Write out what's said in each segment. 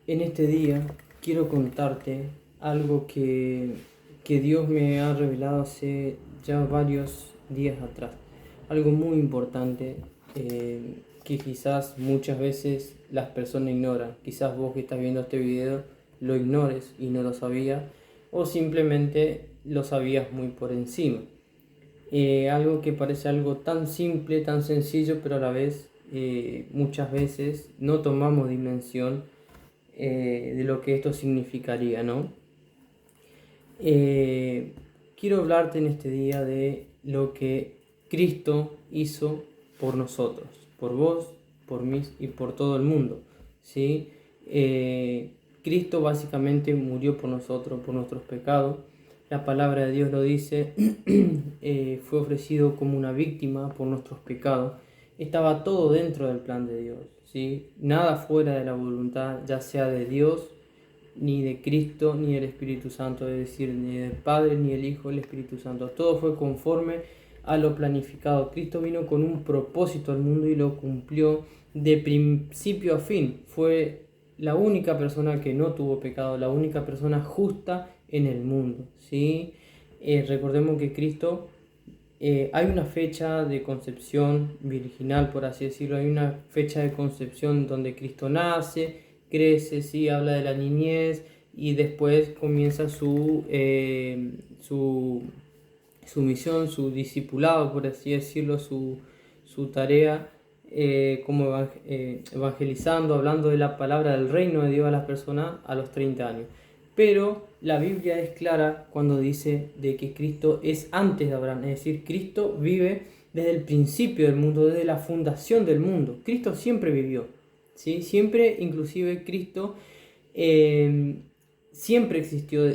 En este día quiero contarte algo que Dios me ha revelado hace ya varios días atrás. Algo muy importante que quizás muchas veces las personas ignoran. Quizás vos que estás viendo este video lo ignores y no lo sabías, o simplemente lo sabías muy por encima. Algo que parece algo tan simple, tan sencillo, pero a la vez muchas veces no tomamos dimensión de lo que esto significaría, ¿no? Quiero hablarte en este día de lo que Cristo hizo por nosotros, por vos, por mí y por todo el mundo, ¿sí? Cristo básicamente murió por nosotros, por nuestros pecados. La palabra de Dios lo dice, fue ofrecido como una víctima por nuestros pecados. Estaba todo dentro del plan de Dios, ¿sí? Nada fuera de la voluntad, ya sea de Dios, ni de Cristo, ni del Espíritu Santo, es decir, ni del Padre, ni del Hijo, ni del Espíritu Santo. Todo fue conforme a lo planificado. Cristo vino con un propósito al mundo y lo cumplió de principio a fin. Fue la única persona que no tuvo pecado, la única persona justa en el mundo, ¿sí? Recordemos que Cristo, hay una fecha de concepción virginal, por así decirlo, hay una fecha de concepción donde Cristo nace, crece, ¿sí? Habla de la niñez y después comienza su misión, su discipulado, por así decirlo, su tarea como evangelizando, hablando de la palabra del reino de Dios a las personas a los 30 años. Pero la Biblia es clara cuando dice de que Cristo es antes de Abraham, es decir, Cristo vive desde el principio del mundo, desde la fundación del mundo. Cristo siempre vivió, ¿sí? Siempre, inclusive Cristo siempre existió,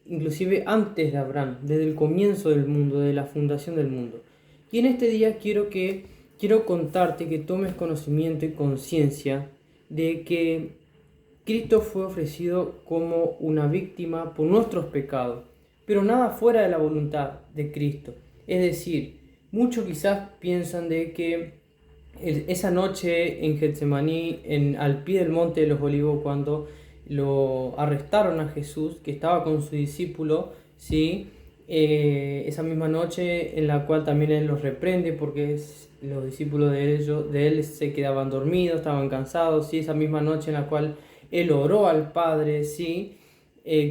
inclusive antes de Abraham, desde el comienzo del mundo, desde la fundación del mundo. Y en este día quiero contarte que tomes conocimiento y conciencia de que Cristo fue ofrecido como una víctima por nuestros pecados, pero nada fuera de la voluntad de Cristo. Es decir, muchos quizás piensan de que esa noche en Getsemaní, al pie del monte de los Olivos, cuando lo arrestaron a Jesús, que estaba con su discípulo, ¿sí? Esa misma noche en la cual también Él los reprende porque los discípulos de él se quedaban dormidos, estaban cansados, ¿sí? Esa misma noche en la cual Él oró al Padre, ¿sí?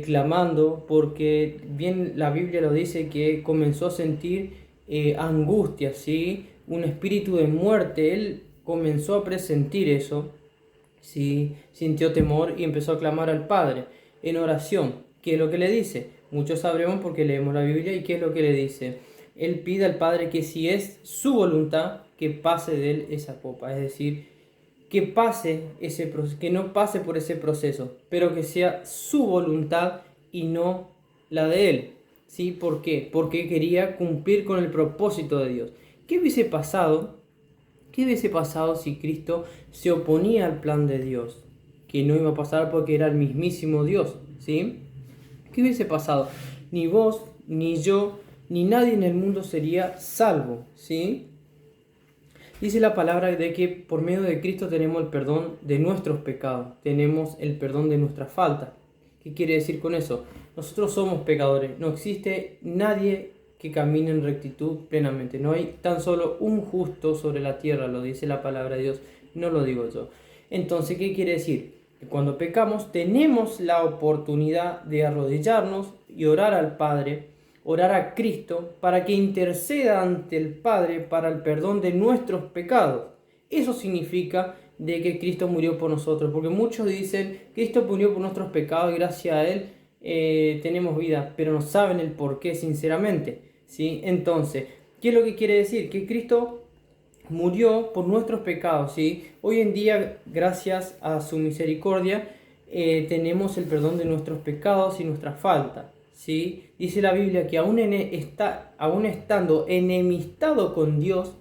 Clamando, porque bien la Biblia lo dice que comenzó a sentir angustia, ¿sí? Un espíritu de muerte. Él comenzó a presentir eso, ¿sí? Sintió temor y empezó a clamar al Padre en oración. ¿Qué es lo que le dice? Muchos sabremos porque leemos la Biblia. ¿Y qué es lo que le dice? Él pide al Padre que si es su voluntad, que pase de él esa copa, es decir, que pase ese proceso, que no pase por ese proceso, pero que sea su voluntad y no la de él, ¿sí? ¿Por qué? Porque quería cumplir con el propósito de Dios. ¿Qué hubiese pasado? ¿Qué hubiese pasado si Cristo se oponía al plan de Dios? Que no iba a pasar porque era el mismísimo Dios, ¿sí? ¿Qué hubiese pasado? Ni vos, ni yo, ni nadie en el mundo sería salvo, ¿sí? Dice la palabra de que por medio de Cristo tenemos el perdón de nuestros pecados, tenemos el perdón de nuestras faltas. ¿Qué quiere decir con eso? Nosotros somos pecadores, no existe nadie que camine en rectitud plenamente. No hay tan solo un justo sobre la tierra, lo dice la palabra de Dios, no lo digo yo. Entonces, ¿qué quiere decir? Que cuando pecamos tenemos la oportunidad de arrodillarnos y orar al Padre, orar a Cristo para que interceda ante el Padre para el perdón de nuestros pecados. Eso significa de que Cristo murió por nosotros, porque muchos dicen, Cristo murió por nuestros pecados y gracias a Él tenemos vida, pero no saben el por qué sinceramente, ¿sí? Entonces, ¿qué es lo que quiere decir? Que Cristo murió por nuestros pecados, ¿sí? Hoy en día, gracias a su misericordia, tenemos el perdón de nuestros pecados y nuestras faltas, ¿sí? Dice la Biblia que aún estando enemistado con Dios,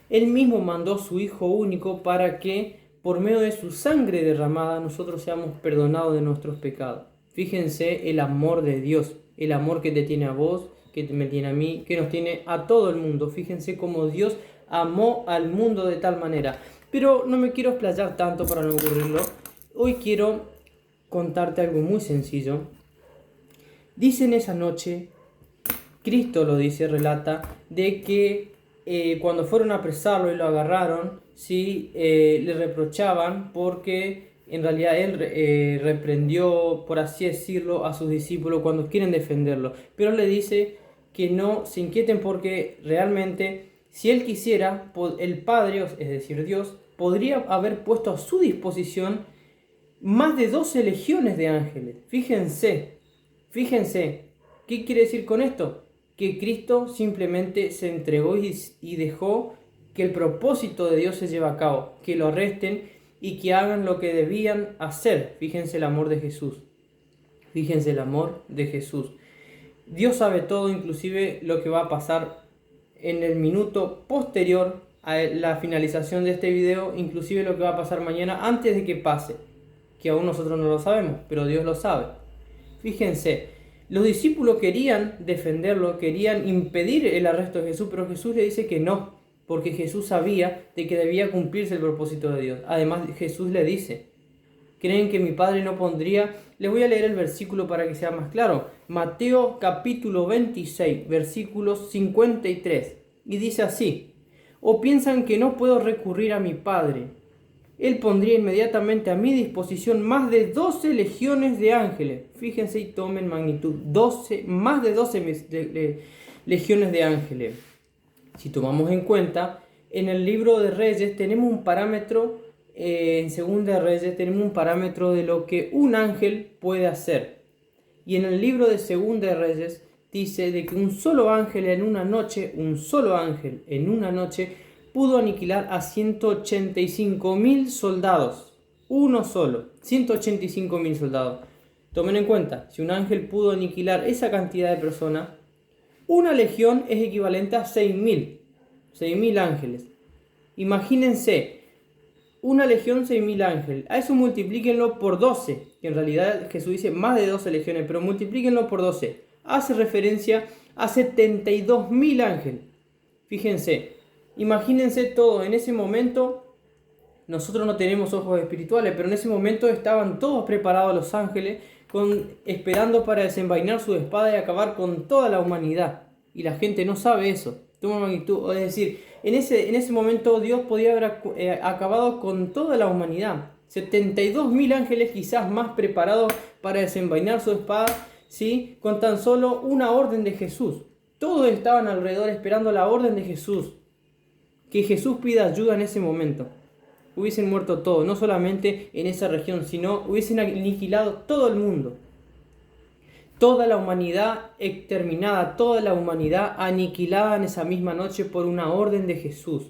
Él mismo mandó a su Hijo único para que por medio de su sangre derramada nosotros seamos perdonados de nuestros pecados. Fíjense el amor de Dios, el amor que te tiene a vos, que me tiene a mí, que nos tiene a todo el mundo. Fíjense cómo Dios amó al mundo de tal manera. Pero no me quiero explayar tanto para no aburrirlo. Hoy quiero contarte algo muy sencillo. Dice en esa noche, Cristo lo dice, relata, de que cuando fueron a apresarlo y lo agarraron, ¿sí? Le reprochaban porque en realidad él reprendió, por así decirlo, a sus discípulos cuando quieren defenderlo. Pero le dice que no se inquieten porque realmente, si él quisiera, el Padre, es decir, Dios, podría haber puesto a su disposición más de 12 legiones de ángeles. Fíjense, ¿qué quiere decir con esto? Que Cristo simplemente se entregó y dejó que el propósito de Dios se lleve a cabo, que lo arresten y que hagan lo que debían hacer. Fíjense el amor de Jesús. Fíjense el amor de Jesús. Dios sabe todo, inclusive lo que va a pasar en el minuto posterior a la finalización de este video, inclusive lo que va a pasar mañana antes de que pase, que aún nosotros no lo sabemos, pero Dios lo sabe. Fíjense, los discípulos querían defenderlo, querían impedir el arresto de Jesús, pero Jesús le dice que no, porque Jesús sabía de que debía cumplirse el propósito de Dios. Además, Jesús le dice, ¿creen que mi Padre no pondría? Les voy a leer el versículo para que sea más claro. Mateo capítulo 26, versículo 53. Y dice así, ¿o piensan que no puedo recurrir a mi Padre? Él pondría inmediatamente a mi disposición más de 12 legiones de ángeles. Fíjense y tomen magnitud. Más de 12 legiones de ángeles. Si tomamos en cuenta, en el libro de Reyes tenemos un parámetro, en Segunda de Reyes tenemos un parámetro de lo que un ángel puede hacer. Y en el libro de Segunda de Reyes dice de que un solo ángel en una noche, pudo aniquilar a 185.000 soldados. Uno solo, 185.000 soldados. Tomen en cuenta, si un ángel pudo aniquilar esa cantidad de personas, una legión es equivalente a 6.000 ángeles. Imagínense, una legión, 6.000 ángeles. A eso multiplíquenlo por 12, que en realidad Jesús dice más de 12 legiones, pero multiplíquenlo por 12. Hace referencia a 72.000 ángeles. Fíjense, imagínense todo, en ese momento, nosotros no tenemos ojos espirituales, pero en ese momento estaban todos preparados los ángeles, esperando para desenvainar su espada y acabar con toda la humanidad. Y la gente no sabe eso. Toma magnitud, es decir, en ese momento Dios podía haber acabado con toda la humanidad. 72.000 ángeles quizás más preparados para desenvainar su espada, ¿sí? Con tan solo una orden de Jesús. Todos estaban alrededor esperando la orden de Jesús. Que Jesús pida ayuda en ese momento. Hubiesen muerto todos, no solamente en esa región, sino hubiesen aniquilado todo el mundo. Toda la humanidad exterminada, toda la humanidad aniquilada en esa misma noche por una orden de Jesús.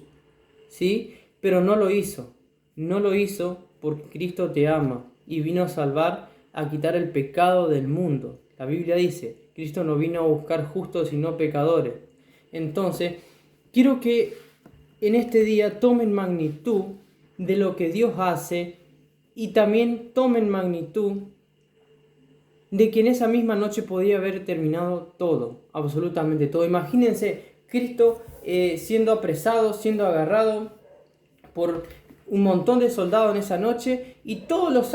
¿Sí? Pero no lo hizo. No lo hizo porque Cristo te ama y vino a salvar, a quitar el pecado del mundo. La Biblia dice, Cristo no vino a buscar justos sino pecadores. Entonces, quiero que en este día tomen magnitud de lo que Dios hace y también tomen magnitud de que en esa misma noche podía haber terminado todo, absolutamente todo. Imagínense Cristo siendo apresado, siendo agarrado por un montón de soldados en esa noche y todos los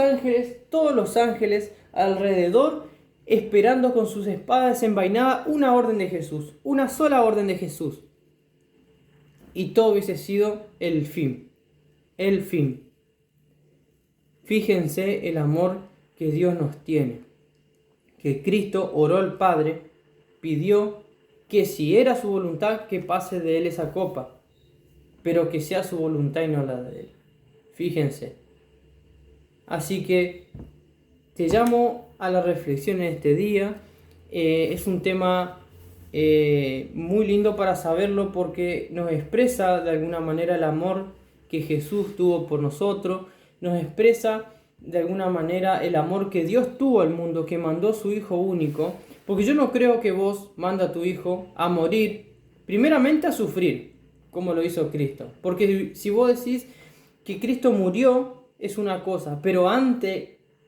ángeles alrededor esperando con sus espadas desenvainadas una orden de Jesús, una sola orden de Jesús. Y todo hubiese sido el fin. Fíjense el amor que Dios nos tiene. Que Cristo oró al Padre, pidió que si era su voluntad que pase de él esa copa, pero que sea su voluntad y no la de él. Fíjense. Así que te llamo a la reflexión en este día. Es un tema muy lindo para saberlo porque nos expresa de alguna manera el amor que Jesús tuvo por nosotros, nos expresa de alguna manera el amor que Dios tuvo al mundo, que mandó su Hijo único, porque yo no creo que vos manda a tu Hijo a morir, primeramente a sufrir, como lo hizo Cristo, porque si vos decís que Cristo murió, es una cosa, pero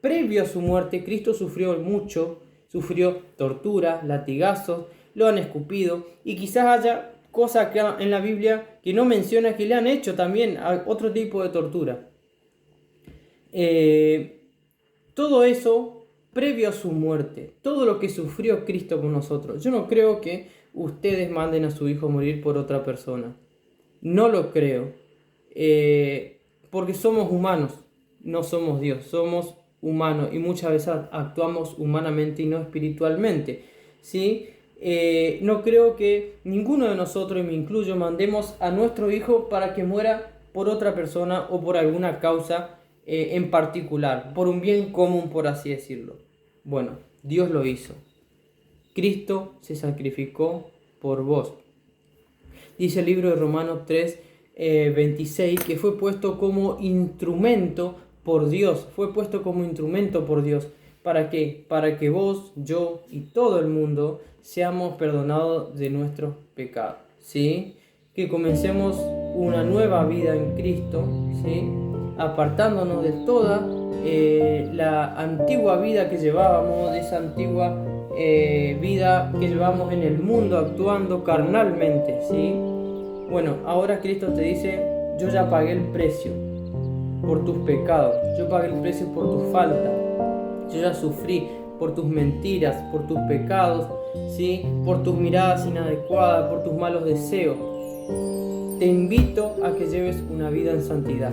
previo a su muerte, Cristo sufrió mucho, sufrió tortura, latigazos, lo han escupido, y quizás haya cosas que en la Biblia que no menciona que le han hecho también a otro tipo de tortura. todo eso previo a su muerte, todo lo que sufrió Cristo por nosotros. Yo no creo que ustedes manden a su hijo a morir por otra persona. No lo creo. Porque somos humanos, no somos Dios, somos humanos y muchas veces actuamos humanamente y no espiritualmente, ¿sí? No creo que ninguno de nosotros, y me incluyo, mandemos a nuestro hijo para que muera por otra persona o por alguna causa en particular, por un bien común, por así decirlo. Bueno, Dios lo hizo. Cristo se sacrificó por vos. Dice el libro de Romanos 3, 26, que fue puesto como instrumento por Dios. Fue puesto como instrumento por Dios. ¿Para qué? Para que vos, yo y todo el mundo seamos perdonados de nuestros pecados, ¿sí? Que comencemos una nueva vida en Cristo, ¿sí? Apartándonos de toda la antigua vida que llevábamos, de esa antigua vida que llevamos en el mundo actuando carnalmente, ¿sí? Bueno, ahora Cristo te dice, yo ya pagué el precio por tus pecados, yo pagué el precio por tus faltas, yo ya sufrí por tus mentiras, por tus pecados, ¿sí? Por tus miradas inadecuadas, por tus malos deseos. Te invito a que lleves una vida en santidad.